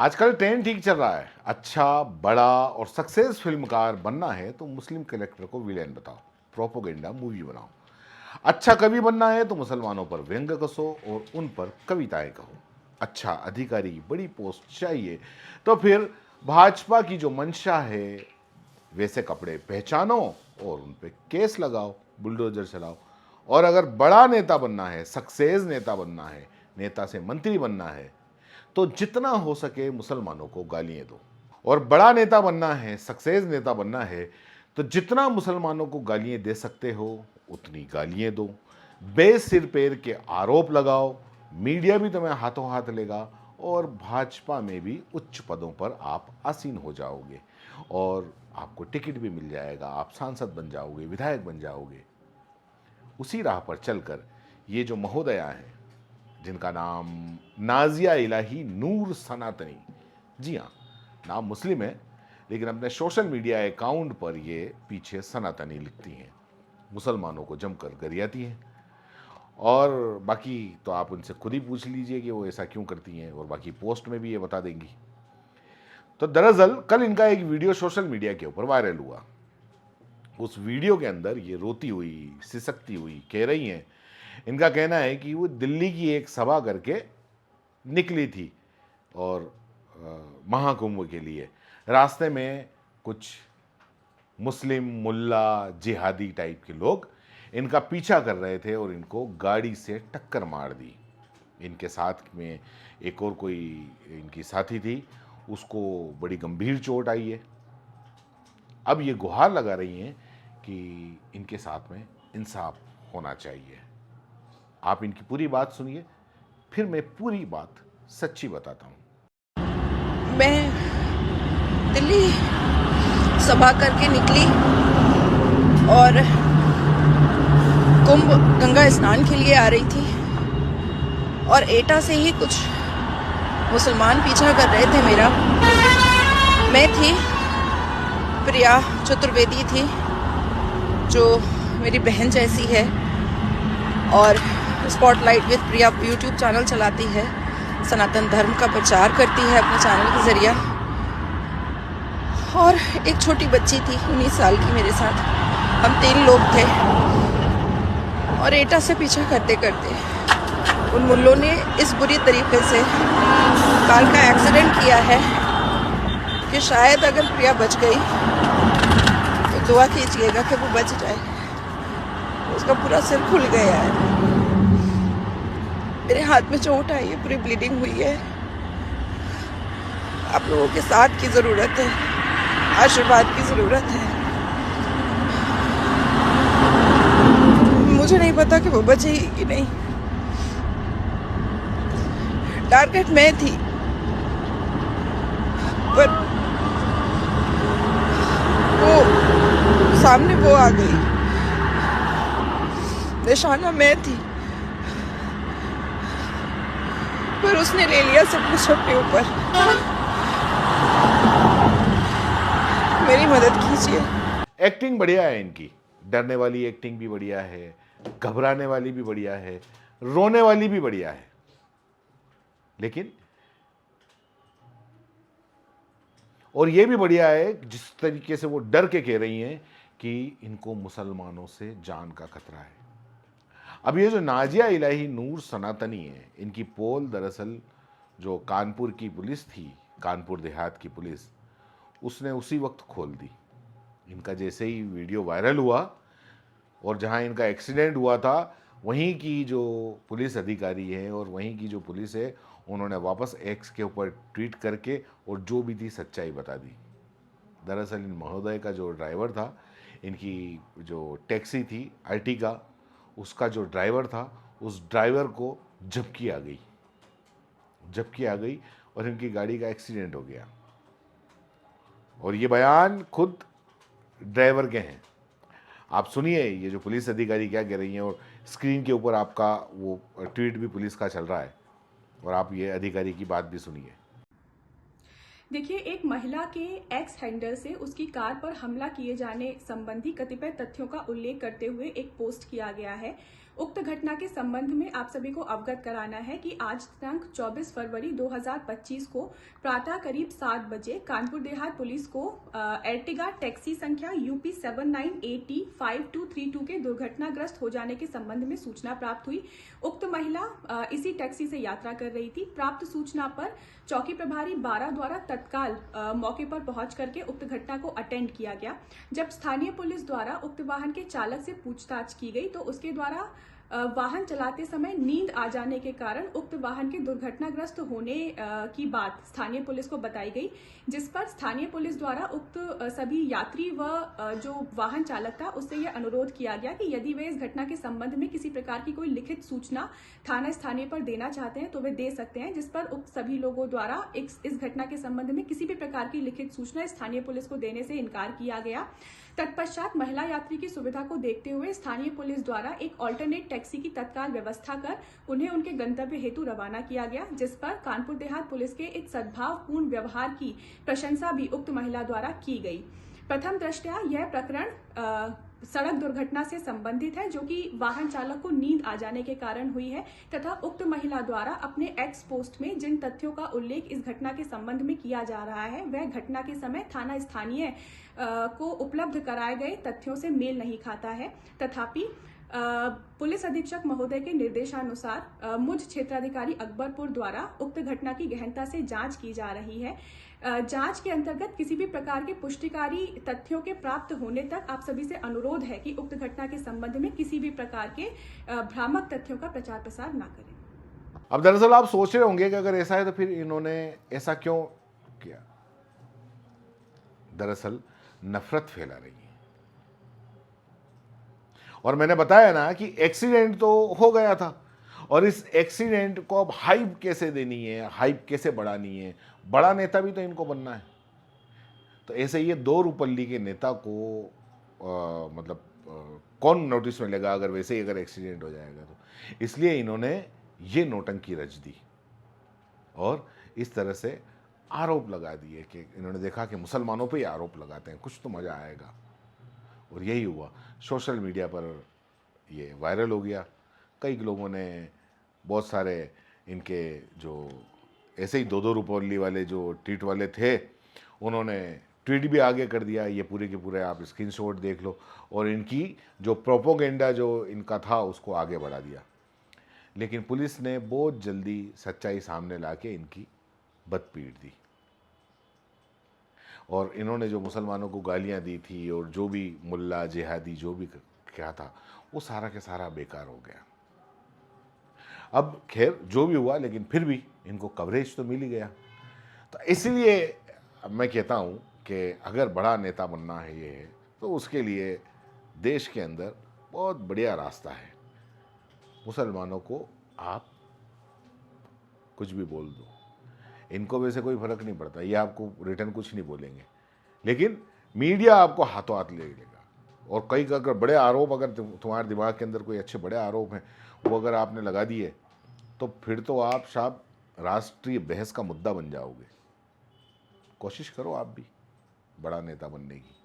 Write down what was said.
आजकल ट्रेंड ठीक चल रहा है। अच्छा, बड़ा और सक्सेस फिल्मकार बनना है तो मुस्लिम कैरेक्टर को विलेन बताओ, प्रोपोगेंडा मूवी बनाओ। अच्छा कवि बनना है तो मुसलमानों पर व्यंग्य कसो और उन पर कविताएं कहो। अच्छा अधिकारी, बड़ी पोस्ट चाहिए तो फिर भाजपा की जो मंशा है वैसे कपड़े पहचानो और उन पे केस लगाओ, बुलडोजर चलाओ। और अगर बड़ा नेता बनना है, सक्सेस नेता बनना है, नेता से मंत्री बनना है, तो जितना हो सके मुसलमानों को गालियां दो। और बड़ा नेता बनना है, सक्सेस नेता बनना है, तो जितना मुसलमानों को गालियां दे सकते हो उतनी गालियां दो। बेसिर पैर के आरोप लगाओ, मीडिया भी तुम्हें हाथों हाथ लेगा और भाजपा में भी उच्च पदों पर आप आसीन हो जाओगे और आपको टिकट भी मिल जाएगा, आप सांसद बन जाओगे, विधायक बन जाओगे। उसी राह पर चलकर ये जो महोदया हैं, जिनका नाम नाजिया इलाही नूर सनातनी, जी हाँ, नाम मुस्लिम है लेकिन अपने सोशल मीडिया अकाउंट पर ये पीछे सनातनी लिखती हैं, मुसलमानों को जमकर गरियाती हैं। और बाकी तो आप उनसे खुद ही पूछ लीजिए कि वो ऐसा क्यों करती हैं, और बाकी पोस्ट में भी ये बता देंगी। तो दरअसल कल इनका एक वीडियो सोशल मीडिया के ऊपर वायरल हुआ। उस वीडियो के अंदर ये रोती हुई, सिसकती हुई कह रही हैं, इनका कहना है कि वो दिल्ली की एक सभा करके निकली थी और महाकुंभ के लिए रास्ते में कुछ मुस्लिम मुल्ला जिहादी टाइप के लोग इनका पीछा कर रहे थे और इनको गाड़ी से टक्कर मार दी। इनके साथ में एक और कोई इनकी साथी थी, उसको बड़ी गंभीर चोट आई है। अब ये गुहार लगा रही हैं कि इनके साथ में इंसाफ होना चाहिए। आप इनकी पूरी बात सुनिए, फिर मैं पूरी बात सच्ची बताता हूँ। मैं दिल्ली सभा करके निकली और कुंभ गंगा स्नान के लिए आ रही थी और एटा से ही कुछ मुसलमान पीछा कर रहे थे मेरा। मैं थी, प्रिया चतुर्वेदी थी, जो मेरी बहन जैसी है और spotlight with Priya YouTube channel चलाती है, सनातन धर्म का प्रचार करती है अपने चैनल के जरिए। और एक छोटी बच्ची थी 19 साल की मेरे साथ, हम 3 लोग थे। और एटा से पीछा करते करते उन मुल्लों ने इस बुरी तरीके से कार का एक्सीडेंट किया है कि शायद अगर प्रिया बच गई तो दुआ कीजिएगा कि वो बच जाए। उसका पूरा सिर खुल गया है, मेरे हाथ में चोट आई है, पूरी ब्लीडिंग हुई है। आप लोगों के साथ की ज़रूरत है, आशीर्वाद की ज़रूरत है। मुझे नहीं पता कि वो बचेगी कि नहीं। टारगेट मैं थी, पर वो सामने वो आ गई, निशाना मैं थी, पर उसने ले लिया सब कुछ अपने ऊपर। मेरी मदद कीजिए। एक्टिंग बढ़िया है इनकी, डरने वाली एक्टिंग भी बढ़िया है, घबराने वाली भी बढ़िया है, रोने वाली भी बढ़िया है। लेकिन और ये भी बढ़िया है जिस तरीके से वो डर के कह रही हैं कि इनको मुसलमानों से जान का खतरा है। अब ये जो नाजिया इलाही नूर सनातनी है, इनकी पोल दरअसल जो कानपुर की पुलिस थी, कानपुर देहात की पुलिस, उसने उसी वक्त खोल दी। इनका जैसे ही वीडियो वायरल हुआ और जहां इनका एक्सीडेंट हुआ था, वहीं की जो पुलिस अधिकारी है और वहीं की जो पुलिस है, उन्होंने वापस एक्स के ऊपर ट्वीट करके और जो भी थी सच्चाई बता दी। दरअसल इन महोदय का जो ड्राइवर था, इनकी जो टैक्सी थी अर्टिगा, उसका जो ड्राइवर था, उस ड्राइवर को झपकी आ गई और इनकी गाड़ी का एक्सीडेंट हो गया। और ये बयान खुद ड्राइवर के हैं। आप सुनिए ये जो पुलिस अधिकारी क्या कह रही हैं, और स्क्रीन के ऊपर आपका वो ट्वीट भी पुलिस का चल रहा है, और आप ये अधिकारी की बात भी सुनिए। देखिए, एक महिला के एक्स हैंडल से उसकी कार पर हमला किए जाने संबंधी कतिपय तथ्यों का उल्लेख करते हुए एक पोस्ट किया गया है। उक्त घटना के संबंध में आप सभी को अवगत कराना है कि आज दिनांक 24 फरवरी 2025 को प्रातः करीब 7 बजे कानपुर देहात पुलिस को एर्टिगा टैक्सी संख्या UP 79805232 के दुर्घटनाग्रस्त हो जाने के संबंध में सूचना प्राप्त हुई। उक्त महिला इसी टैक्सी से यात्रा कर रही थी। प्राप्त सूचना पर चौकी प्रभारी 12 द्वारा तत्काल मौके पर पहुंच करके उक्त घटना को अटेंड किया गया। जब स्थानीय पुलिस द्वारा उक्त वाहन के चालक से पूछताछ की गई तो उसके द्वारा वाहन चलाते समय नींद आ जाने के कारण उक्त वाहन के दुर्घटनाग्रस्त होने की बात स्थानीय पुलिस को बताई गई, जिस पर स्थानीय पुलिस द्वारा उक्त सभी यात्री व जो वाहन चालक था उससे यह अनुरोध किया गया कि यदि वे इस घटना के संबंध में किसी प्रकार की कोई लिखित सूचना थाना स्थानीय पर देना चाहते हैं तो वे दे सकते हैं, जिस पर उक्त सभी लोगों द्वारा इस घटना के संबंध में किसी भी प्रकार की लिखित सूचना स्थानीय पुलिस को देने से इनकार किया गया। तत्पश्चात महिला यात्री की सुविधा को देखते हुए स्थानीय पुलिस द्वारा एक ऑल्टरनेट टैक्सी की तत्काल व्यवस्था कर उन्हें उनके गंतव्य हेतु रवाना किया गया, जिस पर कानपुर देहात पुलिस के इस सद्भावपूर्ण व्यवहार की प्रशंसा भी उक्त महिला द्वारा की गई। प्रथम दृष्टया यह प्रकरण सड़क दुर्घटना से संबंधित है, जो कि वाहन चालक को नींद आ जाने के कारण हुई है तथा उक्त महिला द्वारा अपने एक्स पोस्ट में जिन तथ्यों का उल्लेख इस घटना के संबंध में किया जा रहा है वह घटना के समय थाना स्थानीय को उपलब्ध कराए गए तथ्यों से मेल नहीं खाता है। तथापि पुलिस अधीक्षक महोदय के निर्देशानुसार मुझ क्षेत्राधिकारी अकबरपुर द्वारा उक्त घटना की गहनता से जांच की जा रही है। जांच के अंतर्गत किसी भी प्रकार के पुष्टिकारी तथ्यों के प्राप्त होने तक आप सभी से अनुरोध है कि उक्त घटना के संबंध में किसी भी प्रकार के भ्रामक तथ्यों का प्रचार प्रसार न करें। अब दरअसल आप सोच रहे होंगे कि अगर ऐसा है तो फिर इन्होंने ऐसा क्यों किया। दरअसल नफरत फैला रही है, और मैंने बताया ना कि एक्सीडेंट तो हो गया था और इस एक्सीडेंट को अब हाइप कैसे देनी है, हाइप कैसे बढ़ानी है। बड़ा नेता भी तो इनको बनना है, तो ऐसे ये 2 रुपल्ली के नेता को कौन नोटिस में लेगा अगर वैसे ही अगर एक्सीडेंट हो जाएगा तो। इसलिए इन्होंने ये नौटंकी रच दी और इस तरह से आरोप लगा दिए कि इन्होंने देखा कि मुसलमानों पे ही आरोप लगाते हैं, कुछ तो मज़ा आएगा। और यही हुआ, सोशल मीडिया पर ये वायरल हो गया। कई लोगों ने, बहुत सारे इनके जो ऐसे ही 2-2 रुपये वाले जो ट्वीट वाले थे, उन्होंने ट्वीट भी आगे कर दिया। ये पूरे के पूरे आप स्क्रीनशॉट देख लो, और इनकी जो प्रोपोगेंडा जो इनका था उसको आगे बढ़ा दिया। लेकिन पुलिस ने बहुत जल्दी सच्चाई सामने लाके इनकी बद पीट दी, और इन्होंने जो मुसलमानों को गालियां दी थी और जो भी मुल्ला जिहादी जो भी क्या था वो सारा के सारा बेकार हो गया। अब खैर जो भी हुआ, लेकिन फिर भी इनको कवरेज तो मिल ही गया। तो इसलिए मैं कहता हूँ कि अगर बड़ा नेता बनना है ये है तो उसके लिए देश के अंदर बहुत बढ़िया रास्ता है। मुसलमानों को आप कुछ भी बोल दो, इनको वैसे कोई फर्क नहीं पड़ता, ये आपको रिटर्न कुछ नहीं बोलेंगे, लेकिन मीडिया आपको हाथों हाथ ले लेगा। और कई अगर बड़े आरोप, अगर तुम्हारे दिमाग के अंदर कोई अच्छे बड़े आरोप हैं, वो अगर आपने लगा दिए तो फिर तो आप साहब राष्ट्रीय बहस का मुद्दा बन जाओगे। कोशिश करो आप भी बड़ा नेता बनने की।